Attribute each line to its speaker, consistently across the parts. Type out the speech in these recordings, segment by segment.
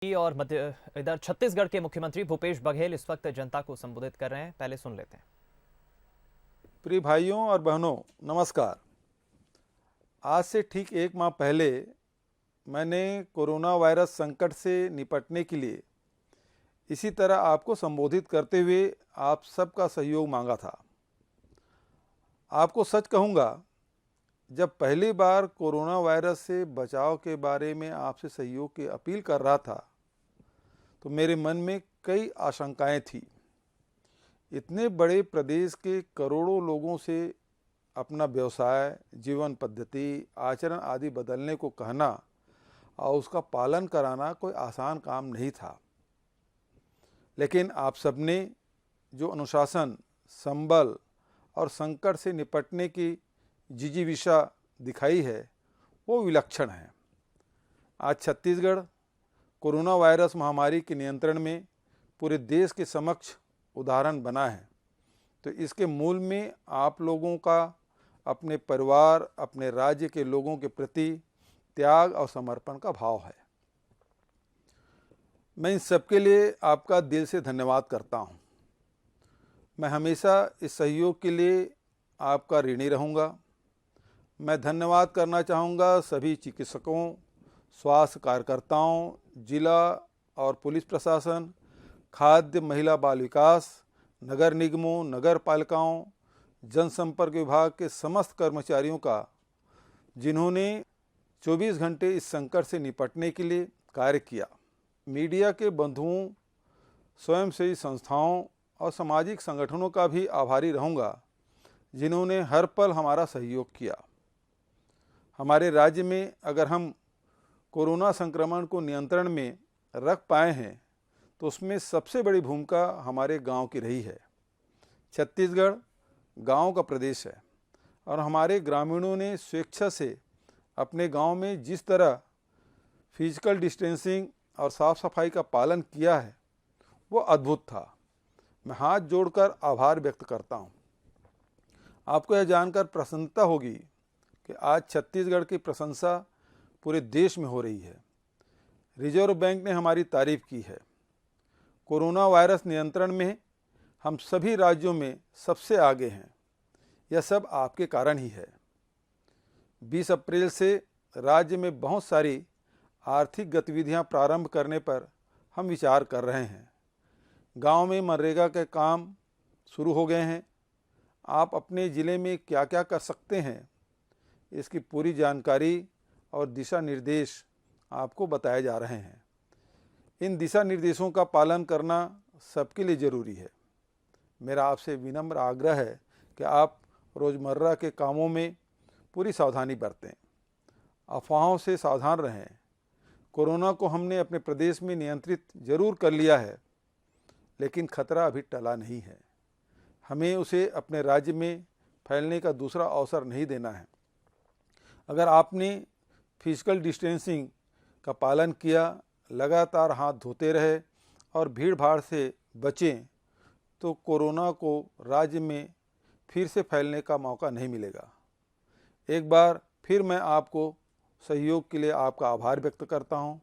Speaker 1: और मध्य इधर छत्तीसगढ़ के मुख्यमंत्री भूपेश बघेल इस वक्त जनता को संबोधित कर रहे हैं। पहले सुन लेते हैं।
Speaker 2: प्रिय भाइयों और बहनों, नमस्कार। आज से ठीक एक माह पहले मैंने कोरोना वायरस संकट से निपटने के लिए इसी तरह आपको संबोधित करते हुए आप सबका सहयोग मांगा था। आपको सच कहूँगा, जब पहली बार कोरोना वायरस से बचाव के बारे में आपसे सहयोग की अपील कर रहा था तो मेरे मन में कई आशंकाएं थी। इतने बड़े प्रदेश के करोड़ों लोगों से अपना व्यवसाय, जीवन पद्धति, आचरण आदि बदलने को कहना और उसका पालन कराना कोई आसान काम नहीं था। लेकिन आप सबने जो अनुशासन, संबल और संकट से निपटने की जिजीविषा दिखाई है वो विलक्षण है। आज छत्तीसगढ़ कोरोना वायरस महामारी के नियंत्रण में पूरे देश के समक्ष उदाहरण बना है। तो इसके मूल में आप लोगों का अपने परिवार, अपने राज्य के लोगों के प्रति त्याग और समर्पण का भाव है। मैं इन सबके लिए आपका दिल से धन्यवाद करता हूं। मैं हमेशा इस सहयोग के लिए आपका ऋणी रहूंगा। मैं धन्यवाद करना चाहूँगा सभी चिकित्सकों, स्वास्थ्य कार्यकर्ताओं, जिला और पुलिस प्रशासन, खाद्य, महिला बाल विकास, नगर निगमों, नगर पालिकाओं, जनसंपर्क विभाग के समस्त कर्मचारियों का, जिन्होंने 24 घंटे इस संकट से निपटने के लिए कार्य किया। मीडिया के बंधुओं, स्वयंसेवी संस्थाओं और सामाजिक संगठनों का भी आभारी रहूँगा, जिन्होंने हर पल हमारा सहयोग किया। हमारे राज्य में अगर हम कोरोना संक्रमण को नियंत्रण में रख पाए हैं तो उसमें सबसे बड़ी भूमिका हमारे गांव की रही है। छत्तीसगढ़ गांव का प्रदेश है और हमारे ग्रामीणों ने स्वेच्छा से अपने गांव में जिस तरह फिजिकल डिस्टेंसिंग और साफ सफाई का पालन किया है वो अद्भुत था। मैं हाथ जोड़कर आभार व्यक्त करता हूं। आपको यह जानकर प्रसन्नता होगी कि आज छत्तीसगढ़ की प्रशंसा पूरे देश में हो रही है। रिजर्व बैंक ने हमारी तारीफ की है। कोरोना वायरस नियंत्रण में हम सभी राज्यों में सबसे आगे हैं। यह सब आपके कारण ही है। 20 अप्रैल से राज्य में बहुत सारी आर्थिक गतिविधियां प्रारंभ करने पर हम विचार कर रहे हैं। गांव में मनरेगा के काम शुरू हो गए हैं। आप अपने ज़िले में क्या क्या कर सकते हैं, इसकी पूरी जानकारी और दिशा निर्देश आपको बताए जा रहे हैं। इन दिशा निर्देशों का पालन करना सबके लिए ज़रूरी है। मेरा आपसे विनम्र आग्रह है कि आप रोज़मर्रा के कामों में पूरी सावधानी बरतें, अफवाहों से सावधान रहें। कोरोना को हमने अपने प्रदेश में नियंत्रित जरूर कर लिया है, लेकिन खतरा अभी टला नहीं है। हमें उसे अपने राज्य में फैलने का दूसरा अवसर नहीं देना है। अगर आपने फिजिकल डिस्टेंसिंग का पालन किया, लगातार हाथ धोते रहे और भीड़ भाड़ से बचें तो कोरोना को राज्य में फिर से फैलने का मौका नहीं मिलेगा। एक बार फिर मैं आपको सहयोग के लिए आपका आभार व्यक्त करता हूं।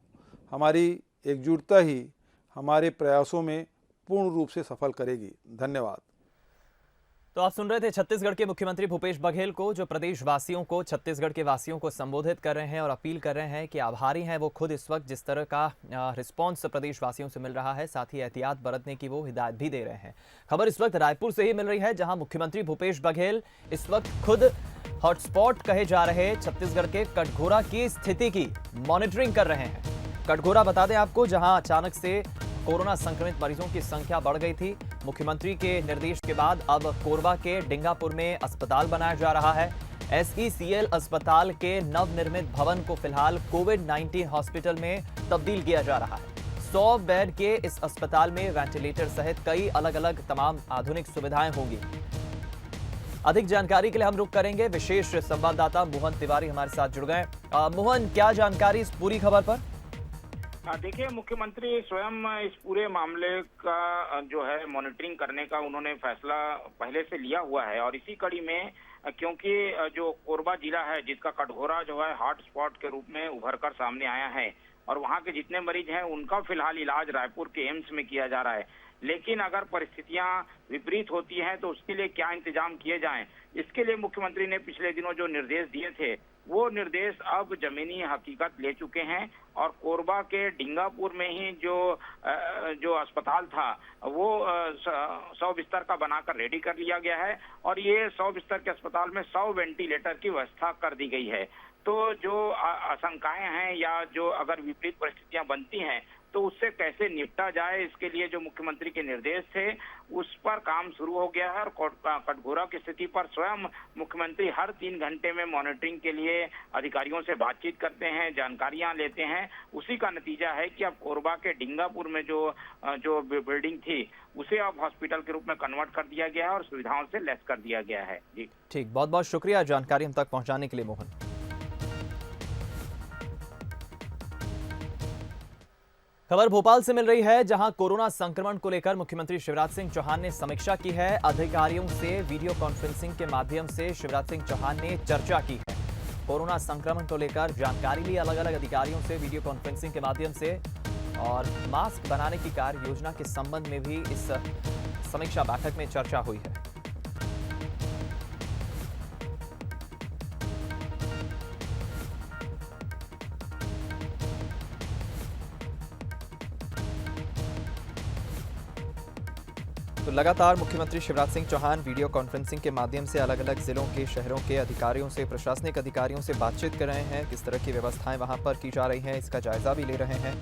Speaker 2: हमारी एकजुटता ही हमारे प्रयासों में पूर्ण रूप से सफल करेगी। धन्यवाद।
Speaker 1: तो आप सुन रहे थे छत्तीसगढ़ के मुख्यमंत्री भूपेश बघेल को, जो प्रदेशवासियों को, छत्तीसगढ़ के वासियों को संबोधित कर रहे हैं और अपील कर रहे हैं कि आभारी हैं वो खुद इस वक्त जिस तरह का रिस्पांस प्रदेशवासियों से मिल रहा है। साथ ही एहतियात बरतने की वो हिदायत भी दे रहे हैं। खबर इस वक्त रायपुर से ही मिल रही है, जहां मुख्यमंत्री भूपेश बघेल इस वक्त खुद हॉटस्पॉट कहे जा रहे छत्तीसगढ़ के कटघोरा की स्थिति की मॉनिटरिंग कर रहे हैं। कटघोरा बता दें आपको, जहां अचानक से कोरोना संक्रमित मरीजों की संख्या बढ़ गई थी। मुख्यमंत्री के निर्देश के बाद अब कोरबा के डिंगापुर में अस्पताल बनाया जा रहा है। SECL अस्पताल के नवनिर्मित भवन को फिलहाल कोविड-19 हॉस्पिटल में तब्दील किया जा रहा है। 100 बेड के इस अस्पताल में वेंटिलेटर सहित कई अलग अलग तमाम आधुनिक सुविधाएं होंगी। अधिक जानकारी के लिए हम रुक करेंगे। विशेष संवाददाता मोहन तिवारी हमारे साथ जुड़ गए। मोहन, क्या जानकारी इस पूरी खबर पर?
Speaker 3: देखिए, मुख्यमंत्री स्वयं इस पूरे मामले का जो है मॉनिटरिंग करने का उन्होंने फैसला पहले से लिया हुआ है और इसी कड़ी में क्योंकि जो कोरबा जिला है जिसका कटघोरा जो है हॉट स्पॉट के रूप में उभर कर सामने आया है, और वहां के जितने मरीज हैं उनका फिलहाल इलाज रायपुर के एम्स में किया जा रहा है। लेकिन अगर परिस्थितियां विपरीत होती हैं तो उसके लिए क्या इंतजाम किए जाएं, इसके लिए मुख्यमंत्री ने पिछले दिनों जो निर्देश दिए थे वो निर्देश अब जमीनी हकीकत ले चुके हैं और कोरबा के डिंगापुर में ही जो अस्पताल था वो 100 बिस्तर का बनाकर रेडी कर लिया गया है और ये 100 बिस्तर के अस्पताल में 100 वेंटिलेटर की व्यवस्था कर दी गई है। तो जो आशंकाएं हैं या जो अगर विपरीत परिस्थितियां बनती हैं तो उससे कैसे निपटा जाए, इसके लिए जो मुख्यमंत्री के निर्देश थे उस पर काम शुरू हो गया है और कटघोरा की स्थिति पर स्वयं मुख्यमंत्री हर 3 घंटे में मॉनिटरिंग के लिए अधिकारियों से बातचीत करते हैं, जानकारियां लेते हैं। उसी का नतीजा है कि अब कोरबा के डिंगापुर में जो बिल्डिंग थी उसे अब हॉस्पिटल के रूप में कन्वर्ट कर दिया गया है और सुविधाओं से लैस कर दिया गया है। जी
Speaker 1: ठीक, बहुत बहुत शुक्रिया जानकारी हम तक पहुंचाने के लिए मोहन। खबर भोपाल से मिल रही है, जहां कोरोना संक्रमण को लेकर मुख्यमंत्री शिवराज सिंह चौहान ने समीक्षा की है। अधिकारियों से वीडियो कॉन्फ्रेंसिंग के माध्यम से शिवराज सिंह चौहान ने चर्चा की है। कोरोना संक्रमण को लेकर जानकारी ली अलग अलग अधिकारियों से वीडियो कॉन्फ्रेंसिंग के माध्यम से और मास्क बनाने की कार्य योजना के संबंध में भी इस समीक्षा बैठक में चर्चा हुई है। तो लगातार मुख्यमंत्री शिवराज सिंह चौहान वीडियो कॉन्फ्रेंसिंग के माध्यम से अलग अलग जिलों के शहरों के अधिकारियों से, प्रशासनिक अधिकारियों से बातचीत कर रहे हैं। किस तरह की व्यवस्थाएं वहां पर की जा रही हैं, इसका जायजा भी ले रहे हैं।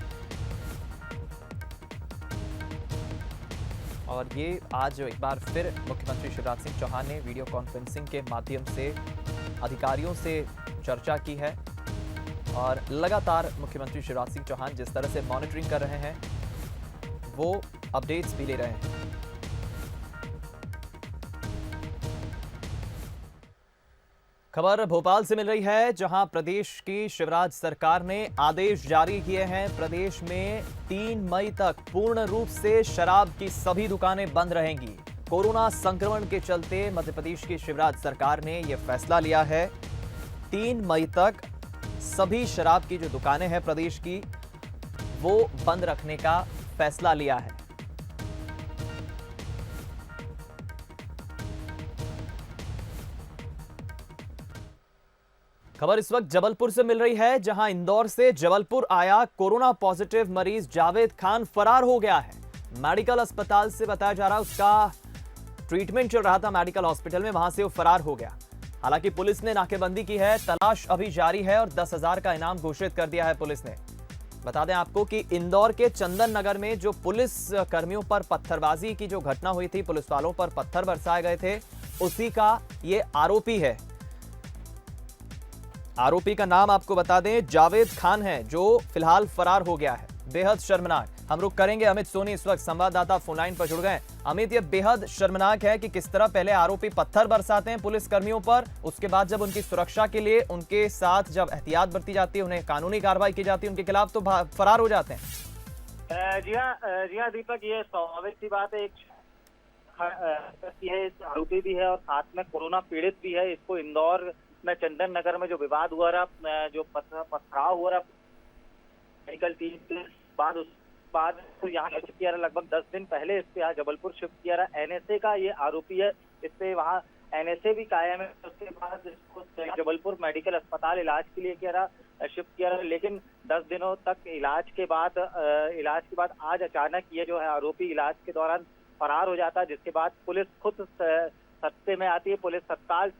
Speaker 1: और ये आज एक बार फिर मुख्यमंत्री शिवराज सिंह चौहान ने वीडियो कॉन्फ्रेंसिंग के माध्यम से अधिकारियों से चर्चा की है और लगातार मुख्यमंत्री शिवराज सिंह चौहान जिस तरह से मॉनिटरिंग कर रहे हैं वो अपडेट्स भी ले रहे हैं। खबर भोपाल से मिल रही है, जहां प्रदेश की शिवराज सरकार ने आदेश जारी किए हैं। प्रदेश में 3 मई तक पूर्ण रूप से शराब की सभी दुकानें बंद रहेंगी। कोरोना संक्रमण के चलते मध्य प्रदेश की शिवराज सरकार ने यह फैसला लिया है। 3 मई तक सभी शराब की जो दुकानें हैं प्रदेश की वो बंद रखने का फैसला लिया है। खबर इस वक्त जबलपुर से मिल रही है, जहां इंदौर से जबलपुर आया कोरोना पॉजिटिव मरीज जावेद खान फरार हो गया है। मेडिकल अस्पताल से बताया जा रहा है उसका ट्रीटमेंट चल रहा था मेडिकल हॉस्पिटल में, वहां से वो फरार हो गया। हालांकि पुलिस ने नाकेबंदी की है, तलाश अभी जारी है और 10,000 का इनाम घोषित कर दिया है पुलिस ने। बता दें आपको कि इंदौर के चंदन नगर में जो पुलिस कर्मियों पर पत्थरबाजी की जो घटना हुई थी, पुलिस वालों पर पत्थर बरसाए गए थे, उसी का ये आरोपी है। आरोपी का नाम आपको बता दें जावेद खान है, जो फिलहाल फरार हो गया है। बेहद शर्मनाक। हम रुक करेंगे, अमित सोनी इस वक्त संवाददाता फोन लाइन पर जुड़ गए। अमित, ये बेहद शर्मनाक है कि किस तरह पहले आरोपी पत्थर बरसाते हैं पुलिस कर्मियों पर, उसके बाद जब उनकी सुरक्षा के लिए उनके साथ जब एहतियात बरती जाती है, उन्हें कानूनी कार्रवाई की जाती है उनके खिलाफ, तो फरार हो जाते हैं।
Speaker 4: जी हाँ दीपक, ये स्वाभाविक सी बात है। एक आरोपी भी है और साथ में कोरोना पीड़ित भी है। इसको इंदौर में चंदन नगर में जो विवाद हुआ रहा, जो पथराव हुआ रहा मेडिकल टीम के बाद, उस बाद तो यहाँ शिफ्ट किया रहा। लगभग 10 दिन पहले इसको यहाँ जबलपुर शिफ्ट किया रहा। एनएसए का ये आरोपी है, इससे वहाँ एनएसए भी कायम है। उसके बाद इसको जबलपुर मेडिकल अस्पताल इलाज के लिए शिफ्ट किया रहा। लेकिन 10 दिनों तक इलाज के बाद आज अचानक ये जो है आरोपी इलाज के दौरान फरार हो जाता है, जिसके बाद पुलिस खुद सत्ते में आती है। पुलिस तत्काल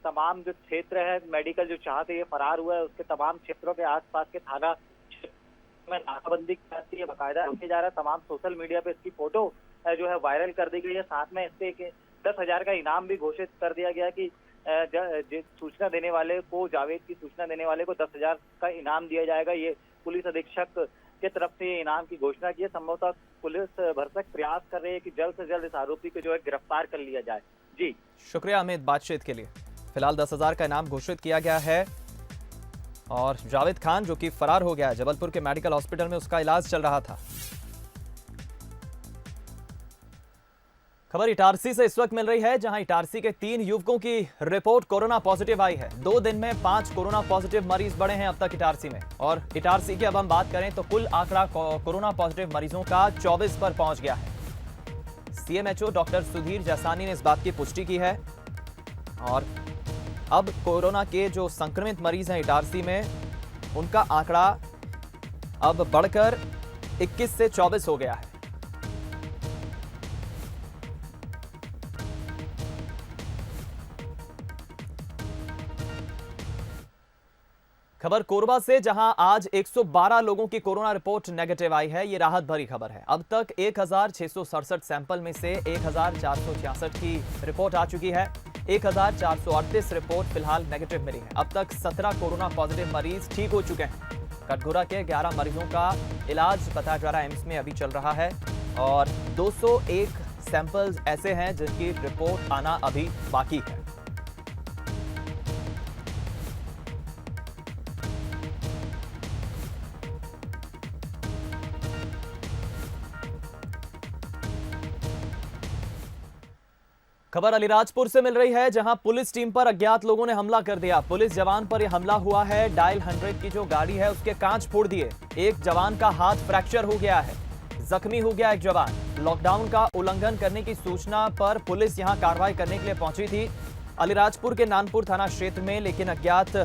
Speaker 4: तमाम जो क्षेत्र है मेडिकल जो चाहते ये फरार हुआ है उसके तमाम क्षेत्रों के आसपास के थाना में नाकाबंदी की जाती है, बाकायदा रखे जा रहा है। तमाम सोशल मीडिया पे इसकी फोटो जो है वायरल कर दी गई है। साथ में इससे 10,000 का इनाम भी घोषित कर दिया गया कि सूचना देने वाले को, जावेद की सूचना देने वाले को 10,000 का इनाम दिया जाएगा। ये पुलिस अधीक्षक की तरफ से इनाम की घोषणा की है। संभवतः पुलिस भरसक प्रयास कर रही है कि जल्द से जल्द इस आरोपी को जो है गिरफ्तार कर लिया जाए। जी
Speaker 1: शुक्रिया अमित बातचीत के लिए। फिलहाल 10,000 का इनाम घोषित किया गया है और जावेद खान जो कि फरार हो गया है, जबलपुर के मेडिकल हॉस्पिटल में उसका इलाज चल रहा था। खबर इटारसी से इस वक्त मिल रही है, जहां इटारसी के 3 युवकों की रिपोर्ट कोरोना पॉजिटिव आई है। 2 दिन में 5 कोरोना पॉजिटिव मरीज बढ़े हैं अब तक इटारसी में। और इटारसी की अब हम बात करें तो कुल आंकड़ा कोरोना पॉजिटिव मरीजों का 24 पर पहुंच गया है। सीएमएचओ डॉक्टर सुधीर जसानी ने इस बात की पुष्टि की है। और अब कोरोना के जो संक्रमित मरीज हैं इटारसी में, उनका आंकड़ा अब बढ़कर 21 से 24 हो गया है। खबर कोरबा से, जहां आज 112 लोगों की कोरोना रिपोर्ट नेगेटिव आई है। ये राहत भरी खबर है। अब तक 1667 सैंपल में से 1466 की रिपोर्ट आ चुकी है। 1438 रिपोर्ट फिलहाल नेगेटिव मिली है। अब तक 17 कोरोना पॉजिटिव मरीज ठीक हो चुके हैं। कटघोरा के 11 मरीजों का इलाज बताया जा रहा है एम्स में अभी चल रहा है। और 201 सैंपल्स ऐसे हैं जिनकी रिपोर्ट आना अभी बाकी है। खबर अलीराजपुर से मिल रही है, जहां पुलिस टीम पर अज्ञात लोगों ने हमला कर दिया। पुलिस जवान पर यह हमला हुआ है। डायल 100 की जो गाड़ी है उसके कांच फोड़ दिए। एक जवान का हाथ फ्रैक्चर हो गया है, जख्मी हो गया एक जवान। लॉकडाउन का उल्लंघन करने की सूचना पर पुलिस यहां कार्रवाई करने के लिए पहुंची थी अलीराजपुर के नानपुर थाना क्षेत्र में, लेकिन अज्ञात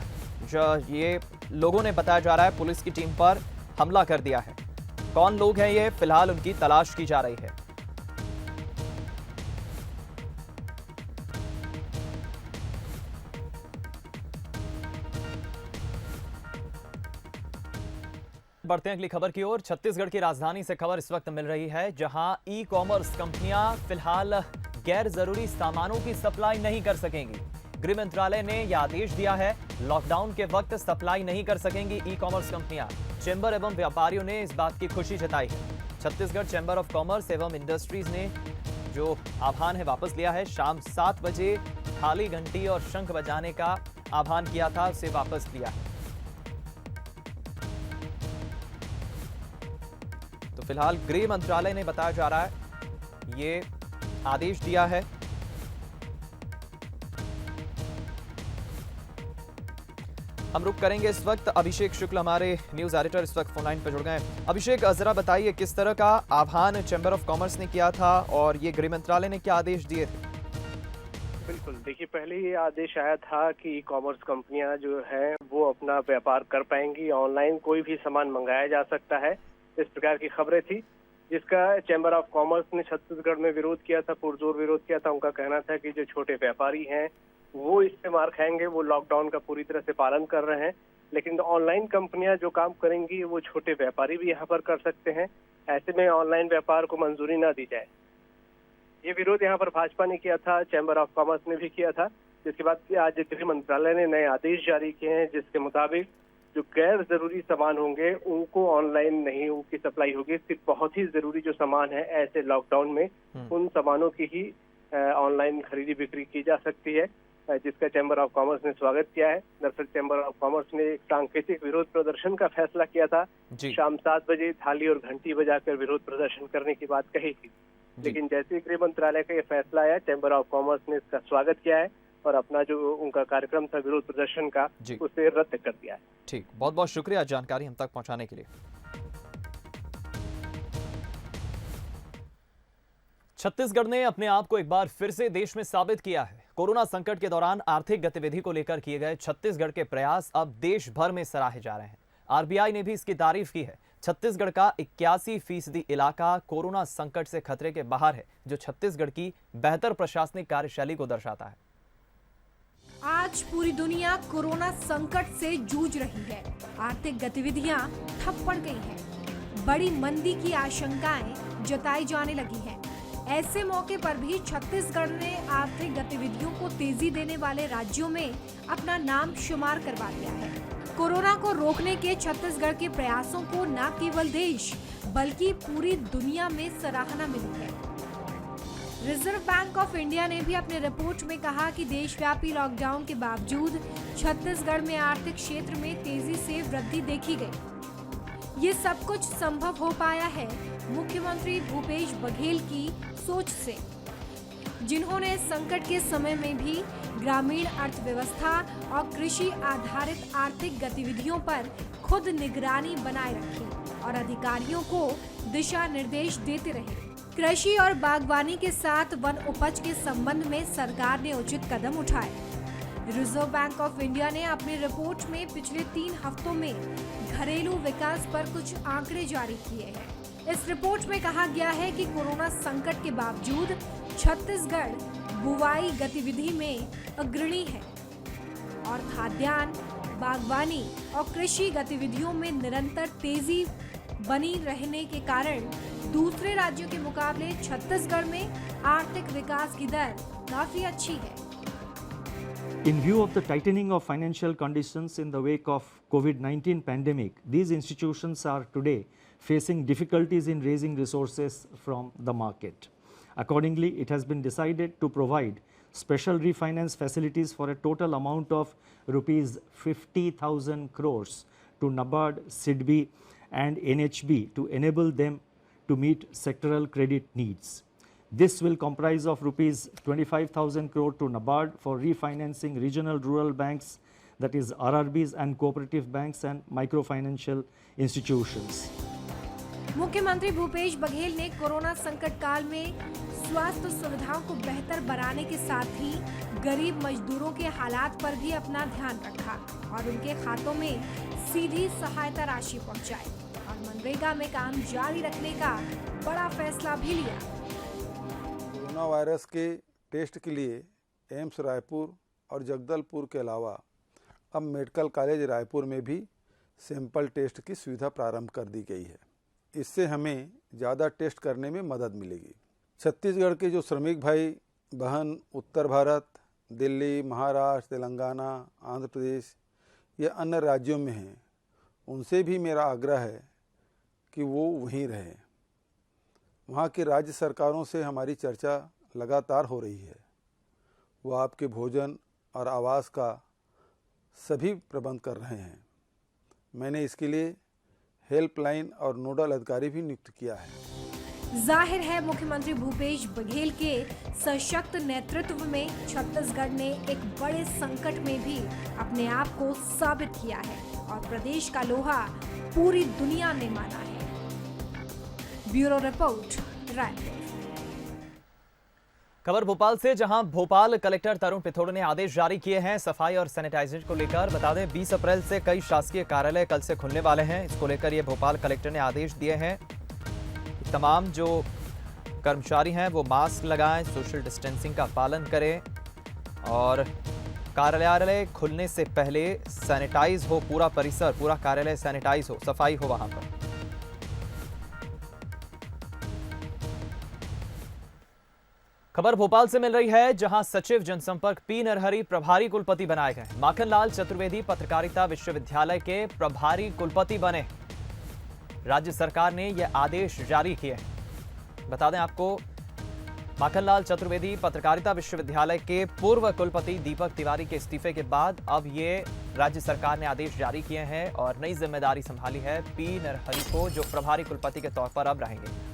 Speaker 1: ये लोगों ने, बताया जा रहा है, पुलिस की टीम पर हमला कर दिया है। कौन लोग हैं ये, फिलहाल उनकी तलाश की जा रही है। बढ़ते हैं अगली खबर की ओर। छत्तीसगढ़ की राजधानी से खबर इस वक्त मिल रही है, जहां ई कॉमर्स कंपनियां फिलहाल गैर जरूरी सामानों की सप्लाई नहीं कर सकेंगी। गृह मंत्रालय ने यह आदेश दिया है। लॉकडाउन के वक्त सप्लाई नहीं कर सकेंगी ई कॉमर्स कंपनियां। चैंबर एवं व्यापारियों ने इस बात की खुशी जताई है। छत्तीसगढ़ चैंबर ऑफ कॉमर्स एवं इंडस्ट्रीज ने जो आह्वान है वापस लिया है। शाम 7 बजे थाली, घंटी और शंख बजाने का आह्वान किया था, उसे वापस लिया है। तो फिलहाल गृह मंत्रालय ने, बताया जा रहा है, ये आदेश दिया है। हम रुक करेंगे इस वक्त। अभिषेक शुक्ल हमारे न्यूज एडिटर इस वक्त फोन लाइन पर जुड़ गए हैं। अभिषेक, जरा बताइए किस तरह का आह्वान चैंबर ऑफ कॉमर्स ने किया था और ये गृह मंत्रालय ने क्या आदेश दिए थे?
Speaker 5: बिल्कुल, देखिए, पहले ये आदेश आया था कि ई कॉमर्स कंपनियां जो हैं वो अपना व्यापार कर पाएंगी, ऑनलाइन कोई भी सामान मंगाया जा सकता है, इस प्रकार की खबरें थी, जिसका चैंबर ऑफ कॉमर्स ने छत्तीसगढ़ में विरोध किया था, पुरजोर विरोध किया था। उनका कहना था कि जो छोटे व्यापारी हैं वो इससे मार खाएंगे, वो लॉकडाउन का पूरी तरह से पालन कर रहे हैं, लेकिन ऑनलाइन कंपनियां जो काम करेंगी वो छोटे व्यापारी भी यहाँ पर कर सकते हैं। ऐसे में ऑनलाइन व्यापार को मंजूरी ना दी जाए। ये विरोध यहाँ पर भाजपा ने किया था, चैंबर ऑफ कॉमर्स ने भी किया था, जिसके बाद आज गृह मंत्रालय ने नए आदेश जारी किए हैं, जिसके मुताबिक जो गैर जरूरी सामान होंगे उनको ऑनलाइन नहीं उनकी सप्लाई होगी। सिर्फ बहुत ही जरूरी जो सामान है ऐसे लॉकडाउन में उन सामानों की ही ऑनलाइन खरीदी बिक्री की जा सकती है, जिसका चैंबर ऑफ कॉमर्स ने स्वागत किया है। दरअसल चैंबर ऑफ कॉमर्स ने एक सांकेतिक विरोध प्रदर्शन का फैसला किया था। शाम 7 बजे थाली और घंटी बजाकर विरोध प्रदर्शन करने की बात कही थी, लेकिन जैसे ही गृह मंत्रालय का यह फैसला आया, चैंबर ऑफ कॉमर्स ने इसका स्वागत किया है और अपना जो उनका कार्यक्रम था विरोध प्रदर्शन का, उसे रद्द कर दिया है।
Speaker 1: ठीक, बहुत बहुत शुक्रिया जानकारी हम तक पहुंचाने के लिए। छत्तीसगढ़ ने अपने आप को एक बार फिर से देश में साबित किया है। कोरोना संकट के दौरान आर्थिक गतिविधि को लेकर किए गए छत्तीसगढ़ के प्रयास अब देश भर में सराहे जा रहे हैं। आरबीआई ने भी इसकी तारीफ की है। छत्तीसगढ़ का 81% इलाका कोरोना संकट से खतरे के बाहर है, जो छत्तीसगढ़ की बेहतर प्रशासनिक कार्यशैली को दर्शाता है।
Speaker 6: आज पूरी दुनिया कोरोना संकट से जूझ रही है। आर्थिक गतिविधियां ठप पड़ गई हैं। बड़ी मंदी की आशंकाएं जताई जाने लगी हैं। ऐसे मौके पर भी छत्तीसगढ़ ने आर्थिक गतिविधियों को तेजी देने वाले राज्यों में अपना नाम शुमार करवा दिया है। कोरोना को रोकने के छत्तीसगढ़ के प्रयासों को न केवल देश बल्कि पूरी दुनिया में सराहना मिली है। रिजर्व बैंक ऑफ इंडिया ने भी अपने रिपोर्ट में कहा कि देशव्यापी लॉकडाउन के बावजूद छत्तीसगढ़ में आर्थिक क्षेत्र में तेजी से वृद्धि देखी गई। ये सब कुछ संभव हो पाया है मुख्यमंत्री भूपेश बघेल की सोच से। जिन्होंने संकट के समय में भी ग्रामीण अर्थव्यवस्था और कृषि आधारित आर्थिक गतिविधियों पर खुद निगरानी बनाए रखी और अधिकारियों को दिशा निर्देश देते रहे। कृषि और बागवानी के साथ वन उपज के संबंध में सरकार ने उचित कदम उठाए। रिजर्व बैंक ऑफ इंडिया ने अपनी रिपोर्ट में पिछले 3 हफ्तों में घरेलू विकास पर कुछ आंकड़े जारी किए हैं। इस रिपोर्ट में कहा गया है कि कोरोना संकट के बावजूद छत्तीसगढ़ बुवाई गतिविधि में अग्रणी है और खाद्यान्न, बागवानी और कृषि गतिविधियों में निरंतर तेजी बनी रहने के कारण दूसरे राज्यों के मुकाबले छत्तीसगढ़ में आर्थिक विकास की दर काफी अच्छी है।
Speaker 7: In view of the tightening of financial conditions in the wake of COVID-19 pandemic, these institutions are today facing difficulties in raising resources from the market. Accordingly, it has been decided to provide special refinance facilities for a total amount of rupees 50,000 crores to NABARD, SIDBI and NHB to enable them to meet sectoral credit needs. This will comprise of rupees 25,000 crore to NABARD for refinancing regional rural banks, that is RRBs and cooperative banks and microfinancial institutions.
Speaker 6: मुख्यमंत्री भूपेश बघेल ने corona संकट काल में स्वास्थ्य सुविधाओं को बेहतर बनाने के साथ ही गरीब मजदूरों के हालात पर भी अपना ध्यान रखा और उनके खातों में सीधी सहायता राशि पहुंचाई और मनरेगा में काम जारी रखने का बड़ा फैसला भी लिया।
Speaker 2: कोरोना वायरस के टेस्ट के लिए एम्स रायपुर और जगदलपुर के अलावा अब मेडिकल कॉलेज रायपुर में भी सैंपल टेस्ट की सुविधा प्रारंभ कर दी गई है। इससे हमें ज़्यादा टेस्ट करने में मदद मिलेगी। छत्तीसगढ़ के जो श्रमिक भाई बहन उत्तर भारत, दिल्ली, महाराष्ट्र, तेलंगाना, आंध्र प्रदेश या अन्य राज्यों में हैं, उनसे भी मेरा आग्रह है कि वो वहीं रहें। वहाँ की राज्य सरकारों से हमारी चर्चा लगातार हो रही है। वो आपके भोजन और आवास का सभी प्रबंध कर रहे हैं। मैंने इसके लिए हेल्पलाइन और नोडल अधिकारी भी नियुक्त किया है।
Speaker 6: जाहिर है मुख्यमंत्री भूपेश बघेल के सशक्त नेतृत्व में छत्तीसगढ़ ने एक बड़े संकट में भी अपने आप को साबित किया है और प्रदेश का लोहा पूरी दुनिया ने माना है। Bureau report, Raipur.
Speaker 1: खबर भोपाल से, जहां भोपाल कलेक्टर तरुण पिथोड़े ने आदेश जारी किए हैं सफाई और सैनिटाइजर को लेकर। बता दें 20 अप्रैल से कई शासकीय कार्यालय कल से खुलने वाले हैं। इसको लेकर ये भोपाल कलेक्टर ने आदेश दिए हैं। तमाम जो कर्मचारी हैं वो मास्क लगाएं, सोशल डिस्टेंसिंग का पालन करें और कार्यालय खुलने से पहले सैनिटाइज हो पूरा परिसर, पूरा कार्यालय सैनिटाइज हो, सफाई हो वहां पर। खबर भोपाल से मिल रही है, जहां सचिव जनसंपर्क पी नरहरि प्रभारी कुलपति बनाए गए। माखनलाल चतुर्वेदी पत्रकारिता विश्वविद्यालय के प्रभारी कुलपति बने। राज्य सरकार ने यह आदेश जारी किए हैं। बता दें आपको, माखनलाल चतुर्वेदी पत्रकारिता विश्वविद्यालय के पूर्व कुलपति दीपक तिवारी के इस्तीफे के बाद अब ये राज्य सरकार ने आदेश जारी किए हैं और नई जिम्मेदारी संभाली है पी नरहरि को, जो प्रभारी कुलपति के तौर पर अब रहेंगे।